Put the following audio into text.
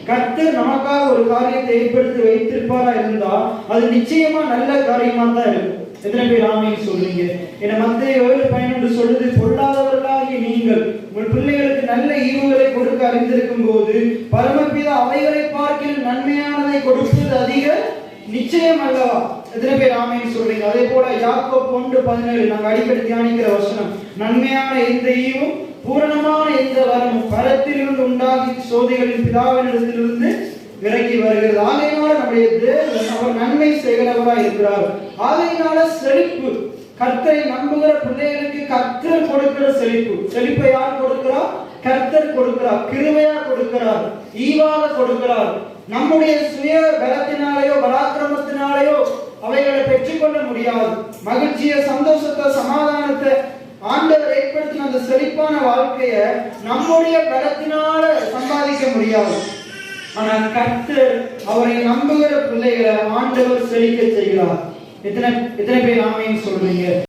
கர்த்தர் நமக்காக ஒரு காரியத்தை ஏற்படுத்தி வைத்திருப்பாரா இருந்தா அது நிச்சயமா நல்ல காரியமா தான் இருக்கும். எத்தனை பேர் ஆமீன் சொல்றீங்க? என மத்தேயு 7:11 சொல்லுது, பொல்லாதவர்களாகிய நீங்கள் உங்கள் பிள்ளைகளுக்கு நல்ல ஈவுகளை கொடுக்க அறிந்திருக்கும் போது பரமபிதா அவைகளை பார்க்கில் நன்மையானதை கொடுப்பது அதிக நிச்சயம் அல்லவா? எத்தனை பேர் ஆமீன் சொல்றீங்க? அதே போல யாக்கோபு 1:17 நாங்கள் அடிக்கடி தியானிக்கிற வசனம், நன்மையான எந்த ஈவும் பூரணமான எந்த வரமும் பரத்திலிருந்து உண்டாகி சோதிகளின் பிதாவினிடத்திலிருந்து இறங்கி வருகிறது. ஆகையினால நம்முடைய தேவன் அவர் நன்மை செய்கிறவராய் இருக்கிறார். ஆகையினால செழிப்பு, கர்த்தரை நம்புகிற பிள்ளைகளுக்கு கர்த்தர் கொடுக்கிற செழிப்பு. செழிப்பை யார் கொடுக்கிறார்? கர்த்தர் கொடுக்கிறார். கிருபையா கொடுக்கிறார், ஈவாக கொடுக்கிறார். நம்முடைய சுய பலத்தினாலேயோ பராக்கிரமத்தினாலேயோ அவைகளை பெற்றுக்கொள்ள முடியாது. மகிழ்ச்சியை, சந்தோஷத்தை, சமாதானத்தை ஆண்டவர் ஏற்படுத்தின அந்த செழிப்பான வாழ்க்கையை நம்முடைய பலத்தினால சம்பாதிக்க முடியாது. ஆனால் கர்த்தர் அவரை நம்புகிற பிள்ளைகளை ஆண்டவர் செழிக்க செய்கிறார். எத்தனை பேர் ஆமீன் சொல்றீங்க?